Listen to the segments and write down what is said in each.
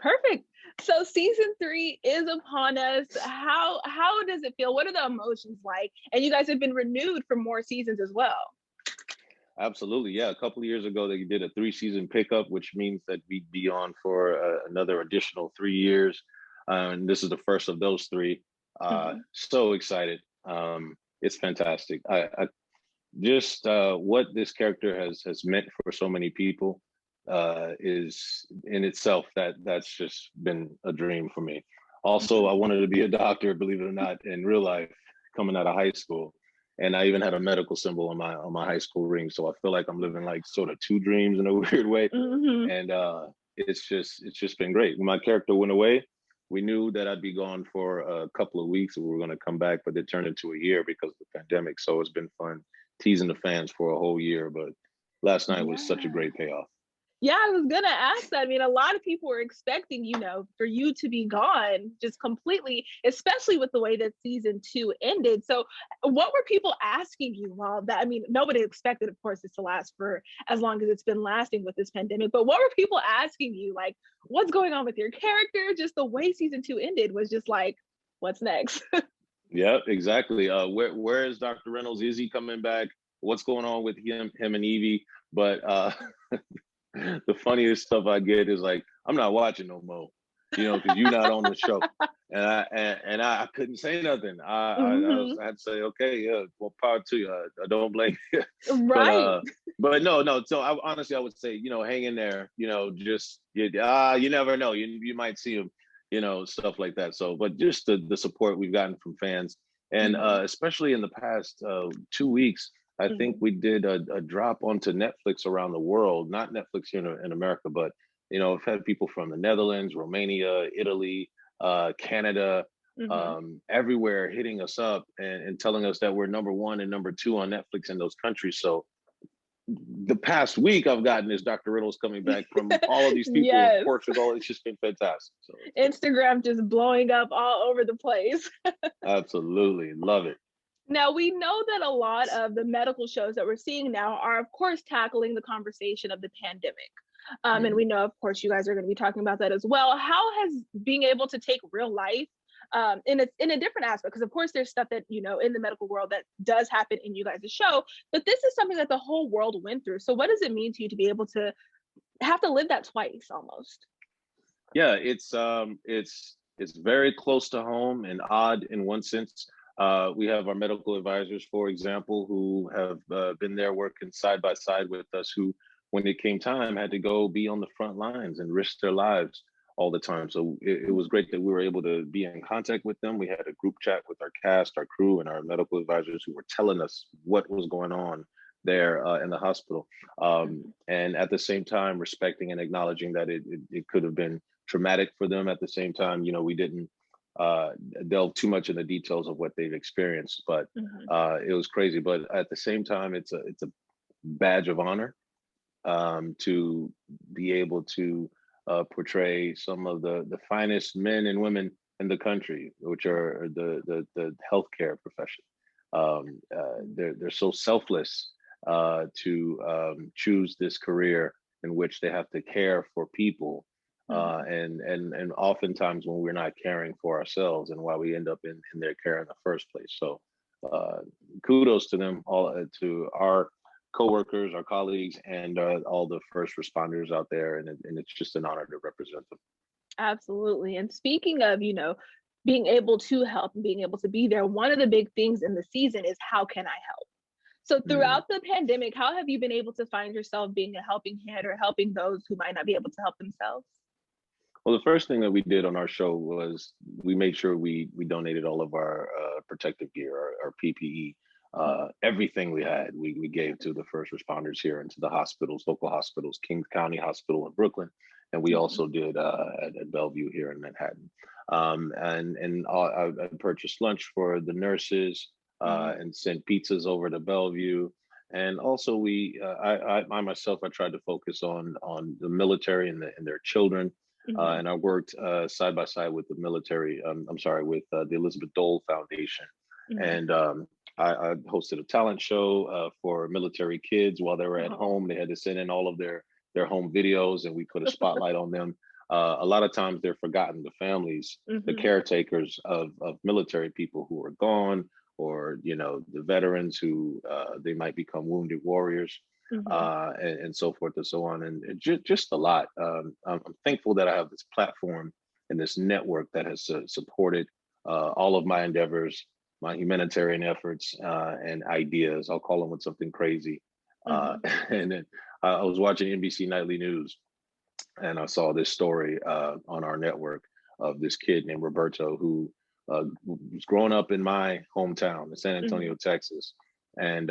Perfect. So season 3 is upon us. How does it feel? What are the emotions like? And you guys have been renewed for more seasons as well. Absolutely. Yeah. A couple of years ago, they did a 3-season pickup, which means that we'd be on for another additional 3 years. And this is the first of those 3. Mhm. So excited. It's fantastic. I just what this character has meant for so many people is in itself that's just been a dream for me. Also, I wanted to be a doctor, believe it or not, in real life, coming out of high school, and I even had a medical symbol on my high school ring. So I feel like I'm living like sort of 2 dreams in a weird way, Mhm. and it's just been great. When my character went away, we knew that I'd be gone for a couple of weeks and we were going to come back, but it turned into a year because of the pandemic. So it's been fun teasing the fans for a whole year, but last night was such a Yeah. great payoff. Yeah, I was gonna ask that. I mean, a lot of people were expecting, for you to be gone just completely, especially with the way that season 2 ended. So, what were people asking you while that? I mean, nobody expected, of course, this to last for as long as it's been lasting with this pandemic. But what were people asking you? Like, what's going on with your character? Just the way season 2 ended was just like, what's next? Yeah, exactly. Where is Dr. Reynolds? Is he coming back? What's going on with him and Evie? But the funniest stuff I get is like, I'm not watching no more, because you're not on the show, and I couldn't say nothing. Hmm. I had to say, okay, yeah, well, power to you. I don't blame you, but Right. no. So honestly, I would say, hang in there. Just you never know. You might see him, stuff like that. So, but just the support we've gotten from fans, and Hmm. especially in the past 2 weeks. I think Hmm. we did a drop onto Netflix around the world, not Netflix here in America, but I've had people from the Netherlands, Romania, Italy, Canada, Hmm. everywhere hitting us up and telling us that we're number 1 and number 2 on Netflix in those countries. So the past week I've gotten is Dr. Riddle's coming back from all of these people in Yes. Portugal. It's just been fantastic. So it's been Instagram just blowing up all over the place. absolutely love it. Now, we know that a lot of the medical shows that we're seeing now are, of course, tackling the conversation of the pandemic. And we Mhm. know, of course, you guys are going to be talking about that as well. How has being able to take real life in a different aspect? Because, of course, there's stuff that, in the medical world that does happen in you guys' show, but this is something that the whole world went through. So, what does it mean to you to be able to have to live that twice almost? Yeah, it's very close to home and odd in one sense. We have our medical advisors, for example, who have been there working side by side with us, who, when it came time, had to go be on the front lines and risk their lives all the time. So it was great that we were able to be in contact with them. We had a group chat with our cast, our crew, and our medical advisors who were telling us what was going on there in the hospital. And at the same time, respecting and acknowledging that it could have been traumatic for them. At the same time, we didn't uh, delve too much in the details of what they've experienced, but Mhm. it was crazy. But at the same time, it's a badge of honor to be able to portray some of the finest men and women in the country, which are the healthcare profession. They're so selfless to choose this career in which they have to care for people, Mhm. and oftentimes when we're not caring for ourselves, and why we end up in their care in the first place. So uh, kudos to them, all to our coworkers, our colleagues, and all the first responders out there, and it's just an honor to represent them. Absolutely. And speaking of, being able to help and being able to be there, one of the big things in the season is how can I help? So Mm. throughout the pandemic, how have you been able to find yourself being a helping hand or helping those who might not be able to help themselves? Well, the first thing that we did on our show was we made sure we donated all of our protective gear, our PPE, Mhm. everything we had. We gave to the first responders here and to the hospitals, local hospitals, Kings County Hospital in Brooklyn, and we Mhm. also did at Bellevue here in Manhattan. I purchased lunch for the nurses Mhm. and sent pizzas over to Bellevue. And also, I myself, I tried to focus on the military and their children, Mhm. and I worked side by side with the military. I'm sorry, with the Elizabeth Dole Foundation, Mhm. and I hosted a talent show for military kids while they were at Oh. home. They had to send in all of their home videos, and we put a spotlight on them. a lot of times they're forgotten, the families, the Mm-hmm. caretakers of military people who are gone, or the veterans who they might become wounded warriors, Mm-hmm. and so forth and so on, and just a lot. I'm thankful that I have this platform and this network that has supported all of my endeavors, my humanitarian efforts, and ideas. I'll call them with something crazy. Mm-hmm. And then I was watching NBC Nightly News, and I saw this story on our network of this kid named Roberto who was growing up in my hometown in San Mm-hmm. Antonio, Texas. And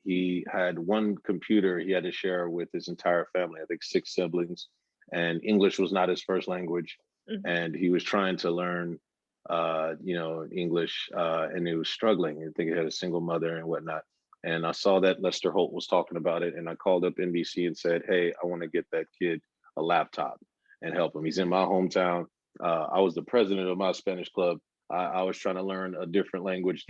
he had one computer he had to share with his entire family, I think 6 siblings, and English was not his first language. Mm-hmm. And he was trying to learn, English, and he was struggling. I think he had a single mother and whatnot. And I saw that Lester Holt was talking about it, and I called up NBC and said, "Hey, I want to get that kid a laptop and help him. He's in my hometown. I was the president of my Spanish club. I was trying to learn a different language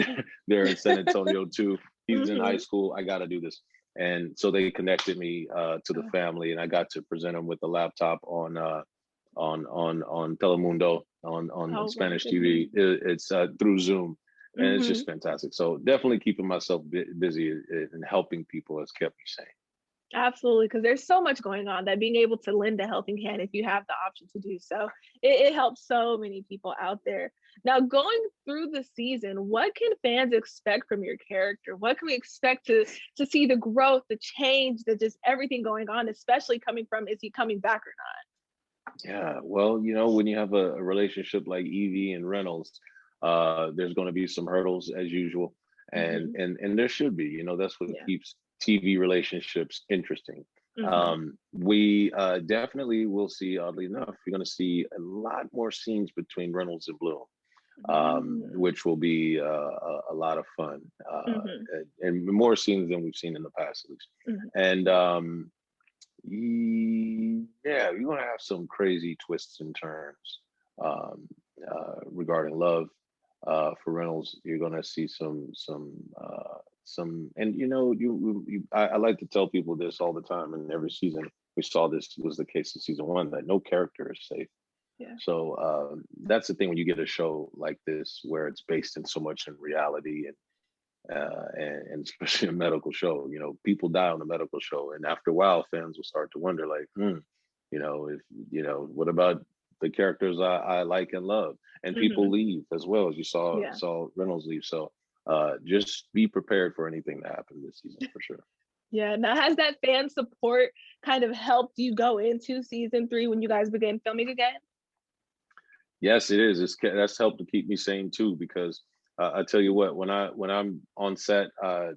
there in San Antonio too. He's in high Mm-hmm. school. I got to do this." And so they connected me to the Oh, family, and I got to present him with a laptop on Telemundo on oh my Spanish goodness. TV. It's through Zoom, and it's Mm-hmm. just fantastic. So definitely keeping myself busy and helping people has kept me sane. Absolutely, because there's so much going on that being able to lend a helping hand if you have the option to do so, it helps so many people out there. Now, going through the season, what can fans expect from your character? What can we expect to see the growth, the change, the just everything going on, especially coming from is he coming back or Yeah, well, when you have a relationship like Evie and Reynolds, there's going to be some hurdles as usual, not? and Mm-hmm. there should be. That's what Yeah. keeps TV relationships interesting. Mm-hmm. We definitely will see. Oddly enough, you're going to see a lot more scenes between Reynolds and Bloom, which will be a lot of fun, Mm-hmm. and more scenes than we've seen in the past, at least. Mm-hmm. And yeah, you're gonna have some crazy twists and turns regarding love. For Reynolds, you're gonna see some, and I like to tell people this all the time, and every season we saw this was the case in season 1, that no character is safe. Yeah. So that's the thing when you get a show like this where it's based in so much in reality, and especially a medical show. People die on a medical show, and after a while, fans will start to wonder, like, if what about the characters I like and love? And Mm-hmm. people leave as well, as you saw Yeah. Reynolds leave. So just be prepared for anything to happen this season for sure. Yeah. Now, has that fan support kind of helped you go into season 3 when you guys began filming again? Yes, it is. That's helped to keep me sane too, because I tell you what, when I'm on set,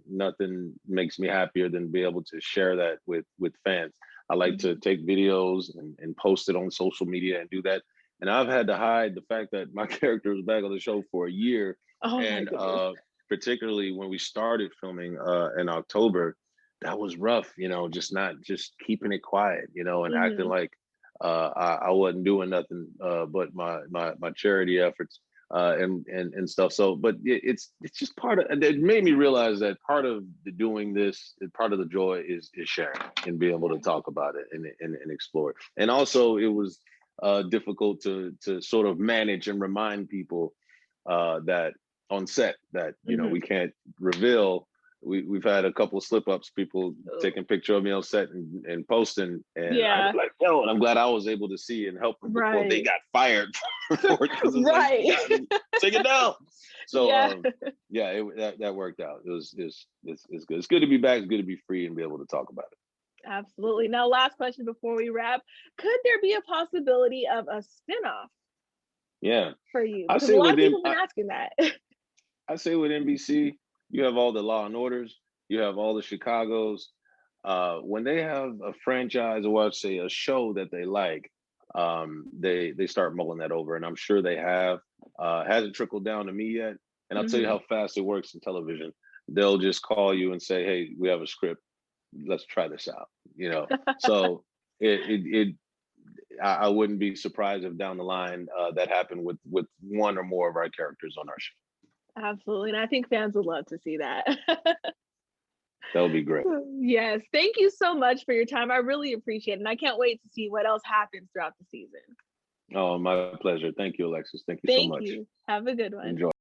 nothing makes me happier than be able to share that with fans. I like to Mm-hmm. take videos and post it on social media and do that. And I've had to hide the fact that my character was back on the show for a year, Oh my and goodness. particularly when we started filming in October, that was rough. Just keeping it quiet, and acting Mm-hmm. like I wasn't doing nothing but my charity efforts and stuff. So, but it's just part of. And it made me realize that part of doing this, part of the joy is sharing and being able to Yeah. talk about it and explore it. And also, it was difficult to sort of manage and remind people that on set that Mm-hmm. we can't reveal. We've had a couple of slip ups, people taking a picture of me on set and posting, and I'm Yeah. like, yo, and I'm glad I was able to see and help them before they Right. got fired for it, because it's like, Right. take it down. So Yeah. yeah, that worked out. It's good. It's good to be back. It's good to be free and be able to talk about it. Absolutely. Now, last question before we wrap. Could there be a possibility of a spinoff Yeah, for you? I Because a say lot with of people them. have been asking that. I say with NBC, you have all the Law and Orders, you have all the Chicago's. When they have a franchise, or I'd say a show that they like, they start mulling that over, and I'm sure they have. Hasn't trickled down to me yet, and I'll tell you Hmm. how fast it works in television. They'll just call you and say, "Hey, we have a script. Let's try this out." So it I wouldn't be surprised if down the line that happened with one or more of our characters on our show. Absolutely. And I think fans would love to see that. That would be great. Yes. Thank you so much for your time. I really appreciate it. And I can't wait to see what else happens throughout the season. Oh, my pleasure. Thank you, Alexyz. Thank you so Thank much. you. Have a good one. Enjoy.